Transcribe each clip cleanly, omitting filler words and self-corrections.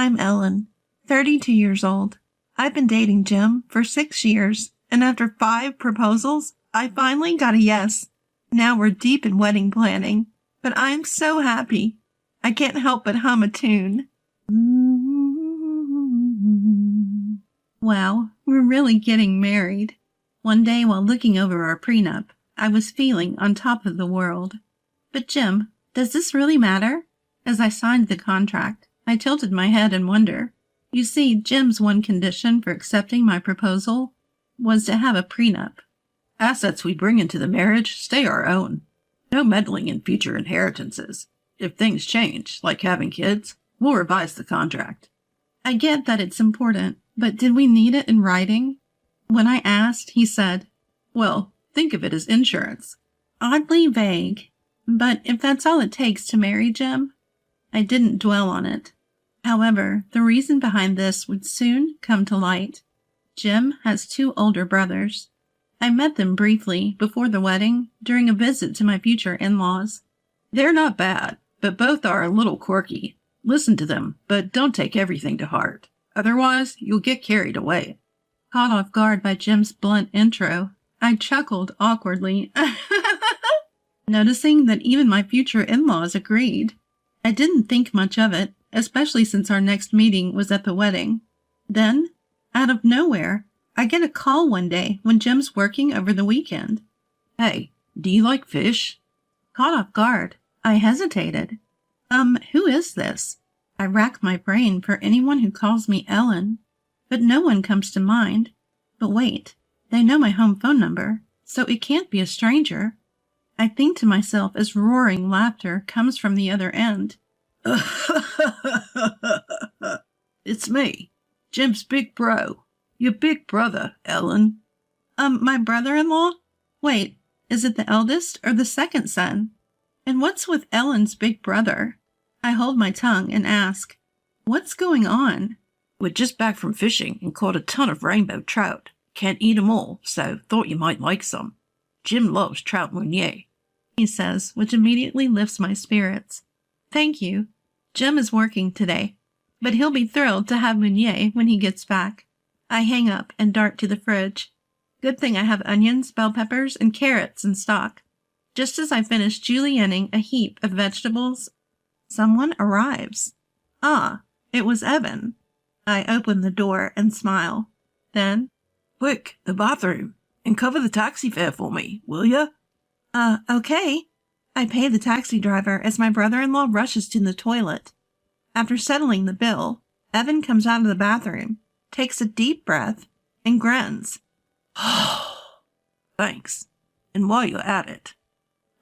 I'm Ellen, 32 years old. I've been dating Jim for 6 years, and after 5 proposals, I finally got a yes. Now we're deep in wedding planning, but I'm so happy. I can't help but hum a tune. Wow, we're really getting married. One day while looking over our prenup, I was feeling on top of the world. But Jim, does this really matter? As I signed the contract, I tilted my head in wonder. You see, Jim's one condition for accepting my proposal was to have a prenup. Assets we bring into the marriage stay our own. No meddling in future inheritances. If things change, like having kids, we'll revise the contract. I get that it's important, but did we need it in writing? When I asked, he said, Well, think of it as insurance. Oddly vague. But if that's all it takes to marry Jim, I didn't dwell on it. However, the reason behind this would soon come to light. Jim has 2 older brothers. I met them briefly before the wedding during a visit to my future in-laws. They're not bad, but both are a little quirky. Listen to them, but don't take everything to heart. Otherwise, you'll get carried away. Caught off guard by Jim's blunt intro, I chuckled awkwardly, noticing that even my future in-laws agreed. I didn't think much of it, especially since our next meeting was at the wedding. Then, out of nowhere, I get a call one day when Jim's working over the weekend. Hey, do you like fish? Caught off guard, I hesitated. Who is this? I rack my brain for anyone who calls me Ellen, but no one comes to mind. But wait, they know my home phone number, so it can't be a stranger. I think to myself as roaring laughter comes from the other end. It's me, Jim's big bro. Your big brother, Ellen. My brother-in-law? Wait, is it the eldest or the second son? And what's with Ellen's big brother? I hold my tongue and ask, what's going on? We're just back from fishing and caught a ton of rainbow trout. Can't eat 'em all, so thought you might like some. Jim loves trout meunier, he says, which immediately lifts my spirits. Thank you. Jim is working today, but he'll be thrilled to have meunier when he gets back. I hang up and dart to the fridge. Good thing I have onions, bell peppers, and carrots in stock. Just as I finish julienning a heap of vegetables, someone arrives. Ah, it was Evan. I open the door and smile. Then, Quick, the bathroom, and cover the taxi fare for me, will ya? Okay. I pay the taxi driver as my brother-in-law rushes to the toilet. After settling the bill, Evan comes out of the bathroom, takes a deep breath, and grins. Thanks. And while you're at it,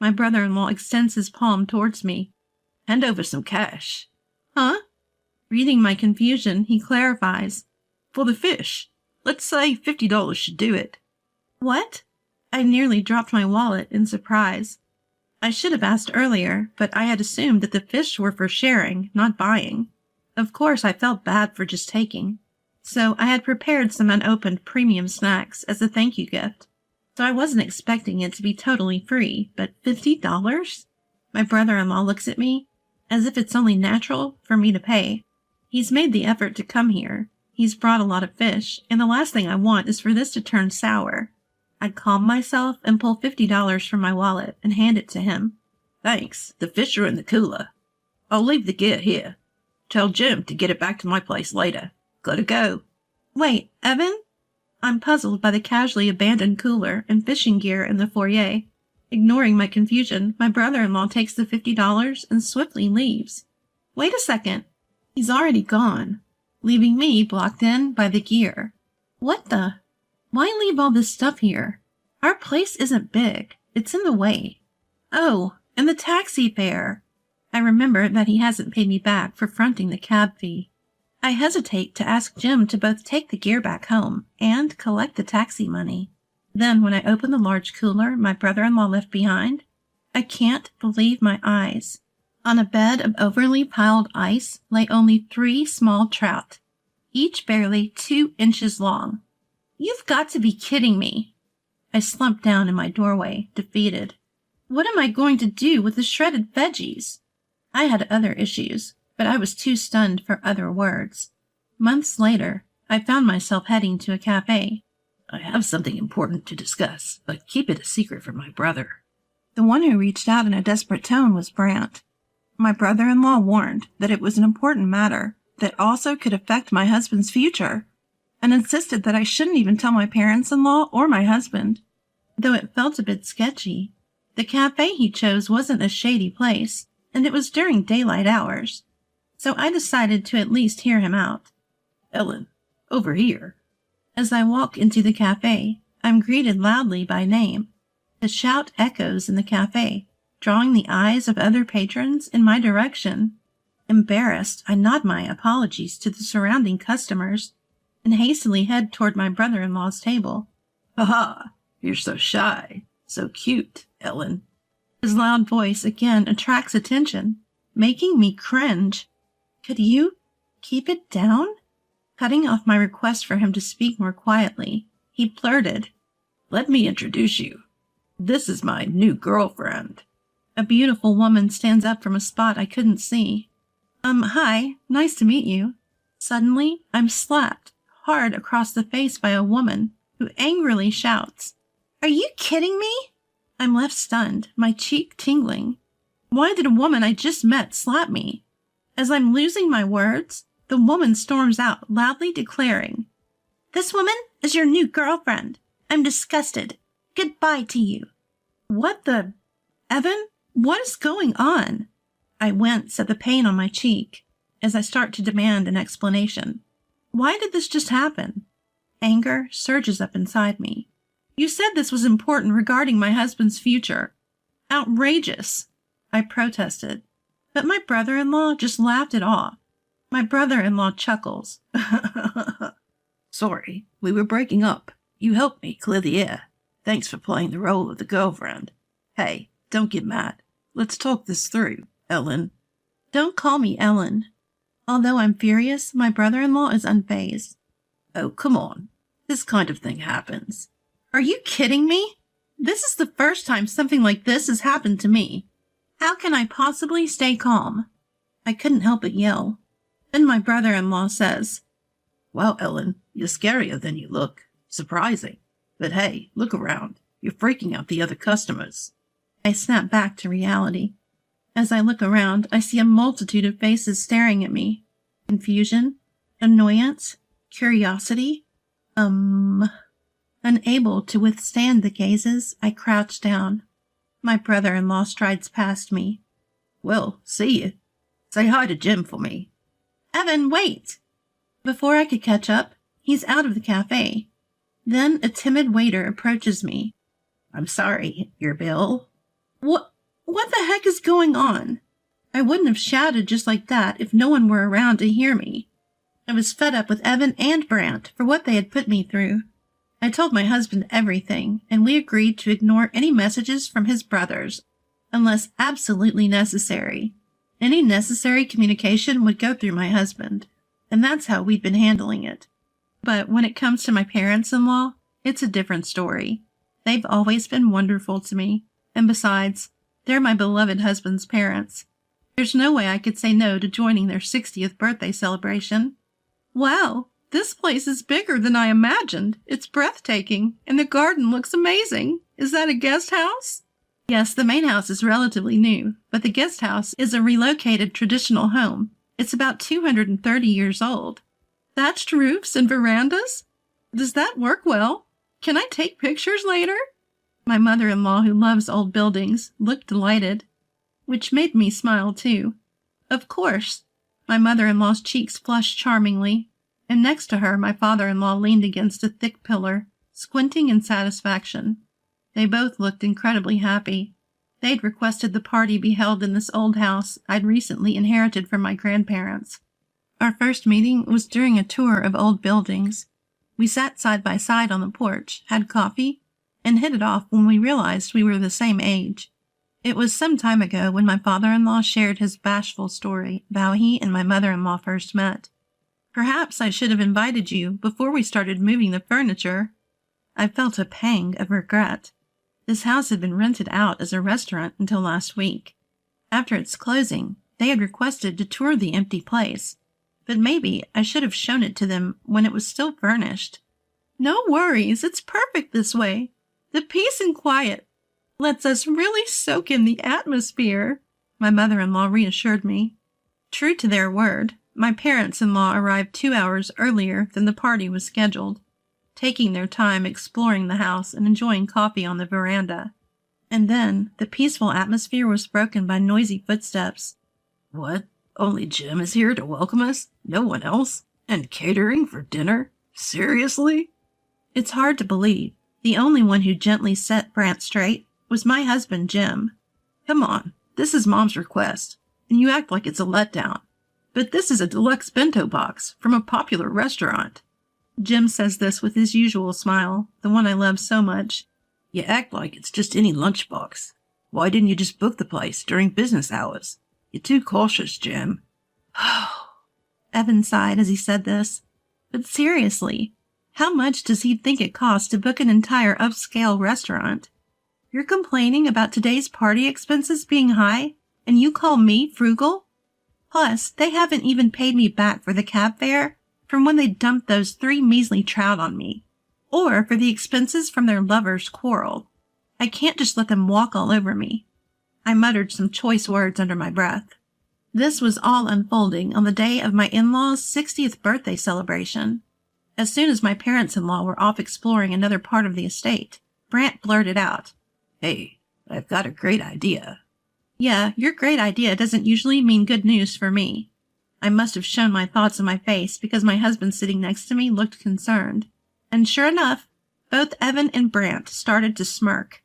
my brother-in-law extends his palm towards me. Hand over some cash. Huh? Reading my confusion, he clarifies. For the fish. Let's say $50 should do it. What? I nearly dropped my wallet in surprise. I should have asked earlier, but I had assumed that the fish were for sharing, not buying. Of course, I felt bad for just taking. So I had prepared some unopened premium snacks as a thank you gift. So I wasn't expecting it to be totally free, but $50? My brother-in-law looks at me as if it's only natural for me to pay. He's made the effort to come here. He's brought a lot of fish, and the last thing I want is for this to turn sour. I calm myself and pull $50 from my wallet and hand it to him. Thanks. The fish are in the cooler. I'll leave the gear here. Tell Jim to get it back to my place later. Gotta go. Wait, Evan? I'm puzzled by the casually abandoned cooler and fishing gear in the foyer. Ignoring my confusion, my brother-in-law takes the $50 and swiftly leaves. Wait a second. He's already gone, leaving me blocked in by the gear. What the? Why leave all this stuff here? Our place isn't big. It's in the way. Oh, and the taxi fare. I remember that he hasn't paid me back for fronting the cab fee. I hesitate to ask Jim to both take the gear back home and collect the taxi money. Then when I open the large cooler my brother-in-law left behind, I can't believe my eyes. On a bed of overly piled ice lay only 3 small trout, each barely 2 inches long. You've got to be kidding me. I slumped down in my doorway, defeated. What am I going to do with the shredded veggies? I had other issues, but I was too stunned for other words. Months later, I found myself heading to a cafe. I have something important to discuss, but keep it a secret from my brother. The one who reached out in a desperate tone was Brant. My brother-in-law warned that it was an important matter that also could affect my husband's future, and insisted that I shouldn't even tell my parents-in-law or my husband. Though it felt a bit sketchy, the cafe he chose wasn't a shady place, and it was during daylight hours, so I decided to at least hear him out. Ellen, over here. As I walk into the cafe, I'm greeted loudly by name. The shout echoes in the cafe, drawing the eyes of other patrons in my direction. Embarrassed, I nod my apologies to the surrounding customers and hastily head toward my brother-in-law's table. Ha! You're so shy, so cute, Ellen. His loud voice again attracts attention, making me cringe. Could you keep it down? Cutting off my request for him to speak more quietly, he blurted, Let me introduce you. This is my new girlfriend. A beautiful woman stands up from a spot I couldn't see. Hi, nice to meet you. Suddenly, I'm slapped hard across the face by a woman who angrily shouts, Are you kidding me? I'm left stunned, my cheek tingling. Why did a woman I just met slap me? As I'm losing my words, the woman storms out, loudly declaring, This woman is your new girlfriend. I'm disgusted. Goodbye to you. What the... Evan, what is going on? I wince at the pain on my cheek as I start to demand an explanation. Why did this just happen? Anger surges up inside me. You said this was important regarding my husband's future. Outrageous, I protested. But my brother-in-law just laughed it off. My brother-in-law chuckles. Sorry, we were breaking up. You helped me clear the air. Thanks for playing the role of the girlfriend. Hey, don't get mad. Let's talk this through, Ellen. Don't call me Ellen. Although I'm furious, my brother-in-law is unfazed. Oh, come on. This kind of thing happens. Are you kidding me? This is the first time something like this has happened to me. How can I possibly stay calm? I couldn't help but yell. Then my brother-in-law says, Well, Ellen, you're scarier than you look. Surprising. But hey, look around. You're freaking out the other customers. I snap back to reality. As I look around, I see a multitude of faces staring at me. Confusion, annoyance, curiosity. Unable to withstand the gazes, I crouch down. My brother-in-law strides past me. Well, see you. Say hi to Jim for me. Evan, wait! Before I could catch up, he's out of the cafe. Then a timid waiter approaches me. I'm sorry, your bill? What the heck is going on? I wouldn't have shouted just like that if no one were around to hear me. I was fed up with Evan and Brant for what they had put me through. I told my husband everything, and we agreed to ignore any messages from his brothers, unless absolutely necessary. Any necessary communication would go through my husband, and that's how we'd been handling it. But when it comes to my parents-in-law, it's a different story. They've always been wonderful to me, and besides, they're my beloved husband's parents. There's no way I could say no to joining their 60th birthday celebration. Wow, this place is bigger than I imagined. It's breathtaking, and the garden looks amazing. Is that a guest house? Yes, the main house is relatively new, but the guest house is a relocated traditional home. It's about 230 years old. Thatched roofs and verandas? Does that work well? Can I take pictures later? My mother-in-law, who loves old buildings, looked delighted, which made me smile too. Of course. My mother-in-law's cheeks flushed charmingly, and next to her my father-in-law leaned against a thick pillar, squinting in satisfaction. They both looked incredibly happy. They'd requested the party be held in this old house I'd recently inherited from my grandparents. Our first meeting was during a tour of old buildings. We sat side by side on the porch, had coffee, and hit it off when we realized we were the same age. It was some time ago when my father-in-law shared his bashful story of how he and my mother-in-law first met. Perhaps I should have invited you before we started moving the furniture. I felt a pang of regret. This house had been rented out as a restaurant until last week. After its closing, They had requested to tour the empty place, but maybe I should have shown it to them when it was still furnished. No worries, it's perfect this way. The peace and quiet lets us really soak in the atmosphere, my mother-in-law reassured me. True to their word, my parents-in-law arrived 2 hours earlier than the party was scheduled, taking their time exploring the house and enjoying coffee on the veranda. And then the peaceful atmosphere was broken by noisy footsteps. What? Only Jim is here to welcome us? No one else? And catering for dinner? Seriously? It's hard to believe. The only one who gently set Brant straight was my husband, Jim. Come on, this is Mom's request, and you act like it's a letdown. But this is a deluxe bento box from a popular restaurant. Jim says this with his usual smile, the one I love so much. You act like it's just any lunchbox. Why didn't you just book the place during business hours? You're too cautious, Jim. Evan sighed as he said this. But seriously, how much does he think it costs to book an entire upscale restaurant? You're complaining about today's party expenses being high, and you call me frugal? Plus, they haven't even paid me back for the cab fare from when they dumped those 3 measly trout on me, or for the expenses from their lovers' quarrel. I can't just let them walk all over me. I muttered some choice words under my breath. This was all unfolding on the day of my in-laws' 60th birthday celebration. As soon as my parents-in-law were off exploring another part of the estate, Brant blurted out, Hey, I've got a great idea. Yeah, your great idea doesn't usually mean good news for me. I must have shown my thoughts in my face because my husband sitting next to me looked concerned. And sure enough, both Evan and Brant started to smirk.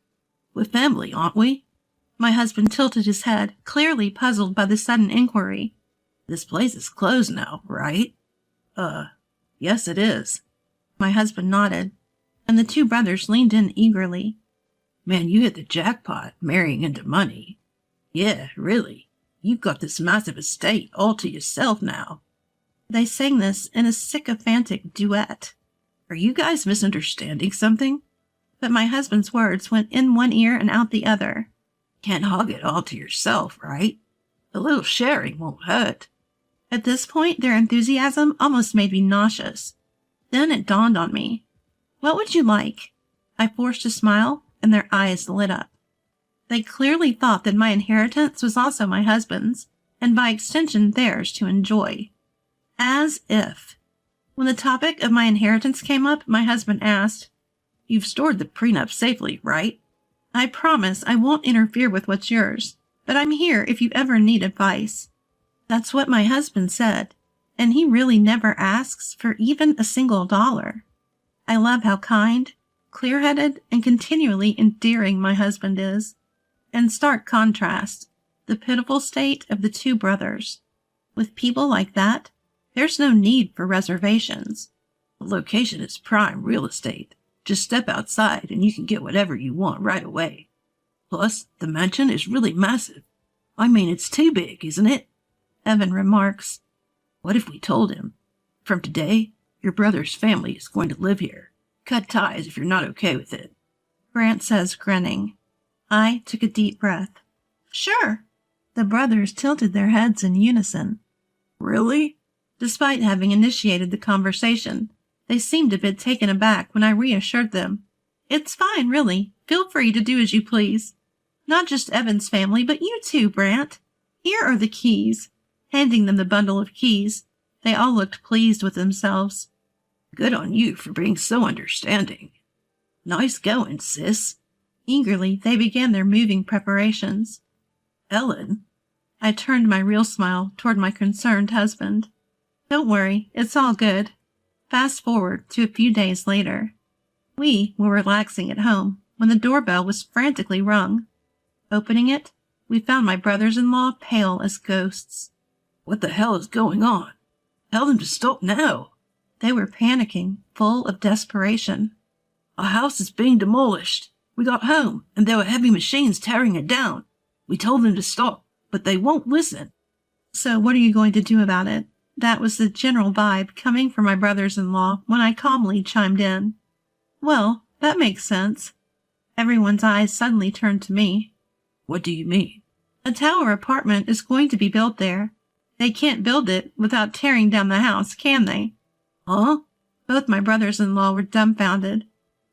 We're family, aren't we? My husband tilted his head, clearly puzzled by the sudden inquiry. This place is closed now, right? Yes it is. My husband nodded, and the 2 brothers leaned in eagerly. Man, you hit the jackpot, marrying into money. Yeah, really. You've got this massive estate all to yourself now. They sang this in a sycophantic duet. Are you guys misunderstanding something? But my husband's words went in one ear and out the other. Can't hog it all to yourself, right? A little sharing won't hurt. At this point, their enthusiasm almost made me nauseous. Then it dawned on me. What would you like? I forced a smile, and their eyes lit up. They clearly thought that my inheritance was also my husband's, and by extension theirs to enjoy. As if. When the topic of my inheritance came up, my husband asked, You've stored the prenup safely, right? I promise I won't interfere with what's yours, but I'm here if you ever need advice. That's what my husband said, and he really never asks for even a single dollar. I love how kind, clear-headed, and continually endearing my husband is. In stark contrast, the pitiful state of the 2 brothers. With people like that, there's no need for reservations. The location is prime real estate. Just step outside and you can get whatever you want right away. Plus, the mansion is really massive. I mean, it's too big, isn't it? Evan remarks. What if we told him, from today, your brother's family is going to live here. Cut ties if you're not okay with it. Brant says, grinning. I took a deep breath. Sure. The brothers tilted their heads in unison. Really? Despite having initiated the conversation, they seemed a bit taken aback when I reassured them. It's fine, really. Feel free to do as you please. Not just Evan's family, but you too, Brant. Here are the keys. Handing them the bundle of keys, they all looked pleased with themselves. Good on you for being so understanding. Nice going, sis. Eagerly, they began their moving preparations. Ellen? I turned my real smile toward my concerned husband. Don't worry, it's all good. Fast forward to a few days later. We were relaxing at home when the doorbell was frantically rung. Opening it, we found my brothers-in-law pale as ghosts. What the hell is going on? Tell them to stop now. They were panicking, full of desperation. Our house is being demolished. We got home, and there were heavy machines tearing it down. We told them to stop, but they won't listen. So what are you going to do about it? That was the general vibe coming from my brothers-in-law when I calmly chimed in. Well, that makes sense. Everyone's eyes suddenly turned to me. What do you mean? A tower apartment is going to be built there. They can't build it without tearing down the house, can they? Huh? Both my brothers-in-law were dumbfounded.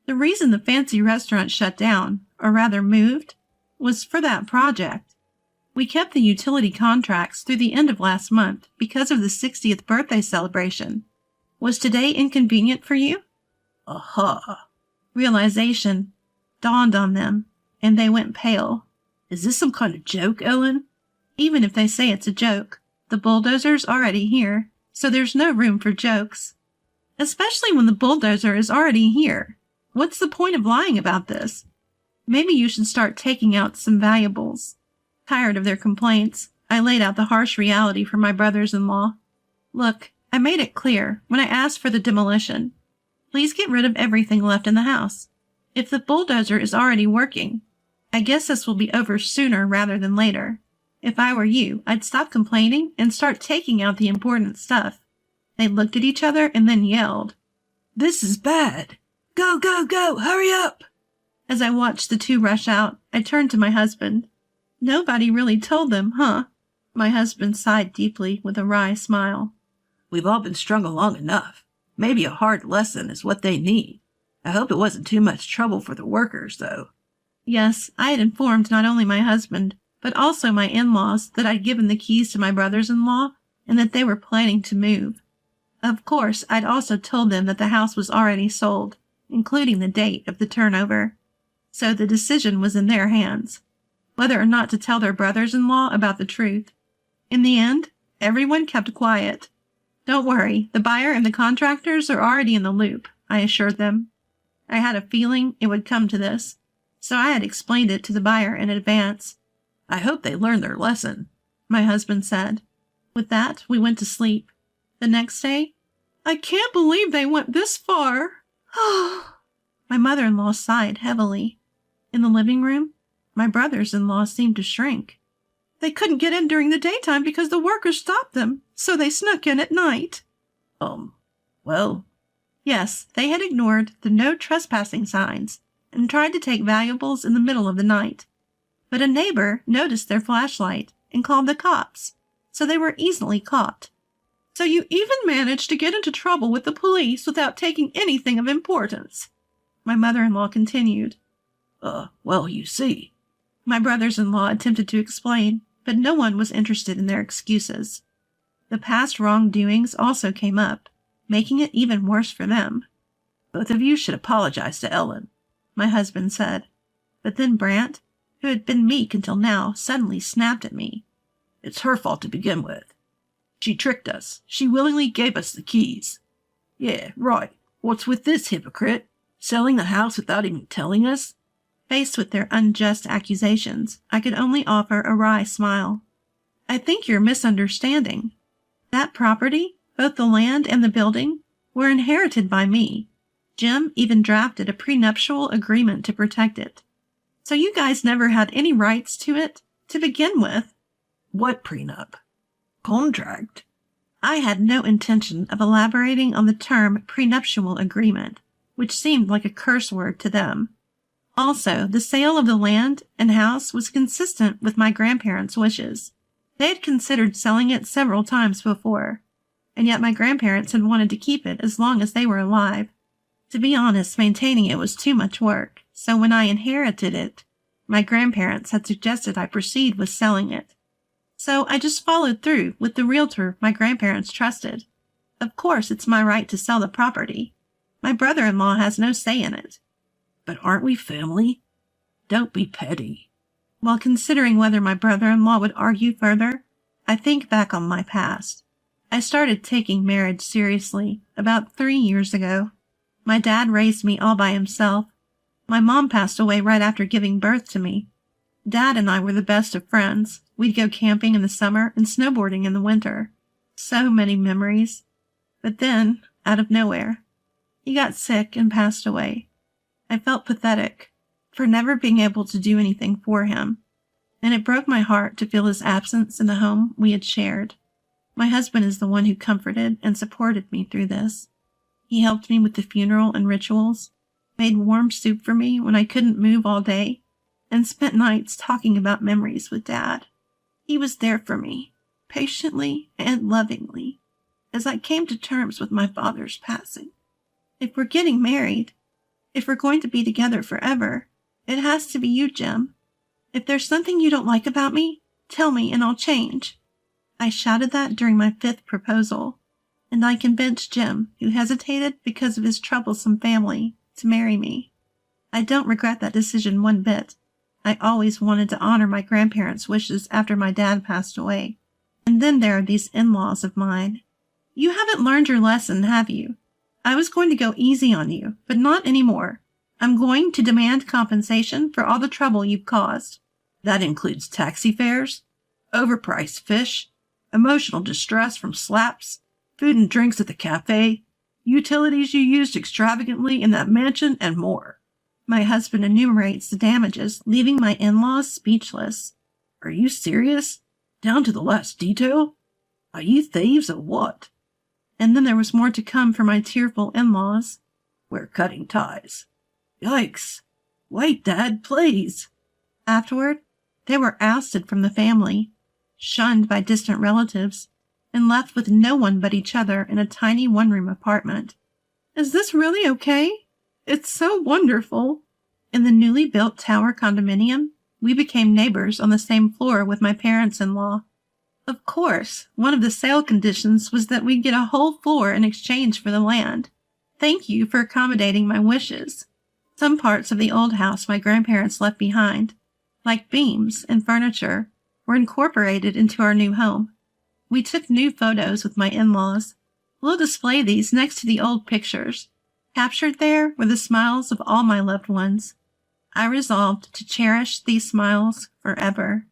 The reason the fancy restaurant shut down, or rather moved, was for that project. We kept the utility contracts through the end of last month because of the 60th birthday celebration. Was today inconvenient for you? Aha. Realization dawned on them, and they went pale. Is this some kind of joke, Ellen? Even if they say it's a joke, the bulldozer's already here, so there's no room for jokes. Especially when the bulldozer is already here. What's the point of lying about this? Maybe you should start taking out some valuables. Tired of their complaints, I laid out the harsh reality for my brothers-in-law. Look, I made it clear when I asked for the demolition. Please get rid of everything left in the house. If the bulldozer is already working, I guess this will be over sooner rather than later. If I were you, I'd stop complaining and start taking out the important stuff. They looked at each other and then yelled, "This is bad! Go, go, go! Hurry up!" As I watched the two rush out, I turned to my husband. Nobody really told them, huh? My husband sighed deeply with a wry smile. We've all been strung along enough. Maybe a hard lesson is what they need. I hope it wasn't too much trouble for the workers, though. Yes, I had informed not only my husband, but also my in-laws that I'd given the keys to my brothers-in-law and that they were planning to move. Of course, I'd also told them that the house was already sold, including the date of the turnover. So the decision was in their hands, whether or not to tell their brothers-in-law about the truth. In the end, everyone kept quiet. Don't worry, the buyer and the contractors are already in the loop, I assured them. I had a feeling it would come to this, so I had explained it to the buyer in advance. I hope they learned their lesson, my husband said. With that, we went to sleep. The next day, I can't believe they went this far. My mother-in-law sighed heavily. In the living room, my brothers-in-law seemed to shrink. They couldn't get in during the daytime because the workers stopped them, so they snuck in at night. Well... Yes, they had ignored the no trespassing signs and tried to take valuables in the middle of the night. But a neighbor noticed their flashlight and called the cops, so they were easily caught. So you even managed to get into trouble with the police without taking anything of importance, my mother-in-law continued. Well, you see. My brothers-in-law attempted to explain, but no one was interested in their excuses. The past wrongdoings also came up, making it even worse for them. Both of you should apologize to Ellen, my husband said. But then Brant, who had been meek until now, suddenly snapped at me. It's her fault to begin with. She tricked us. She willingly gave us the keys. Yeah, right. What's with this hypocrite? Selling the house without even telling us? Faced with their unjust accusations, I could only offer a wry smile. I think you're misunderstanding. That property, both the land and the building, were inherited by me. Jim even drafted a prenuptial agreement to protect it. So you guys never had any rights to it to begin with. What prenup? Contract? I had no intention of elaborating on the term prenuptial agreement, which seemed like a curse word to them. Also, the sale of the land and house was consistent with my grandparents' wishes. They had considered selling it several times before, and yet my grandparents had wanted to keep it as long as they were alive. To be honest, maintaining it was too much work, so when I inherited it, my grandparents had suggested I proceed with selling it. So I just followed through with the realtor my grandparents trusted. Of course, it's my right to sell the property. My brother-in-law has no say in it. But aren't we family? Don't be petty. While considering whether my brother-in-law would argue further, I think back on my past. I started taking marriage seriously about 3 years ago. My dad raised me all by himself. My mom passed away right after giving birth to me. Dad and I were the best of friends. We'd go camping in the summer and snowboarding in the winter. So many memories. But then, out of nowhere, he got sick and passed away. I felt pathetic for never being able to do anything for him, and it broke my heart to feel his absence in the home we had shared. My husband is the one who comforted and supported me through this. He helped me with the funeral and rituals, made warm soup for me when I couldn't move all day, and spent nights talking about memories with Dad. He was there for me, patiently and lovingly, as I came to terms with my father's passing. If we're getting married, if we're going to be together forever, it has to be you, Jim. If there's something you don't like about me, tell me and I'll change. I shouted that during my 5th proposal, and I convinced Jim, who hesitated because of his troublesome family, to marry me. I don't regret that decision one bit. I always wanted to honor my grandparents' wishes after my dad passed away. And then there are these in-laws of mine. You haven't learned your lesson, have you? I was going to go easy on you, but not anymore. I'm going to demand compensation for all the trouble you've caused. That includes taxi fares, overpriced fish, emotional distress from slaps, food and drinks at the cafe, utilities you used extravagantly in that mansion, and more. My husband enumerates the damages, leaving my in-laws speechless. Are you serious? Down to the last detail? Are you thieves or what? And then there was more to come for my tearful in-laws. We're cutting ties. Yikes. Wait, Dad, please. Afterward, they were ousted from the family, shunned by distant relatives, and left with no one but each other in a tiny one-room apartment. Is this really okay? It's so wonderful. In the newly built tower condominium, we became neighbors on the same floor with my parents-in-law. Of course, one of the sale conditions was that we'd get a whole floor in exchange for the land. Thank you for accommodating my wishes. Some parts of the old house my grandparents left behind, like beams and furniture, were incorporated into our new home. We took new photos with my in-laws. We'll display these next to the old pictures. Captured there were the smiles of all my loved ones. I resolved to cherish these smiles forever.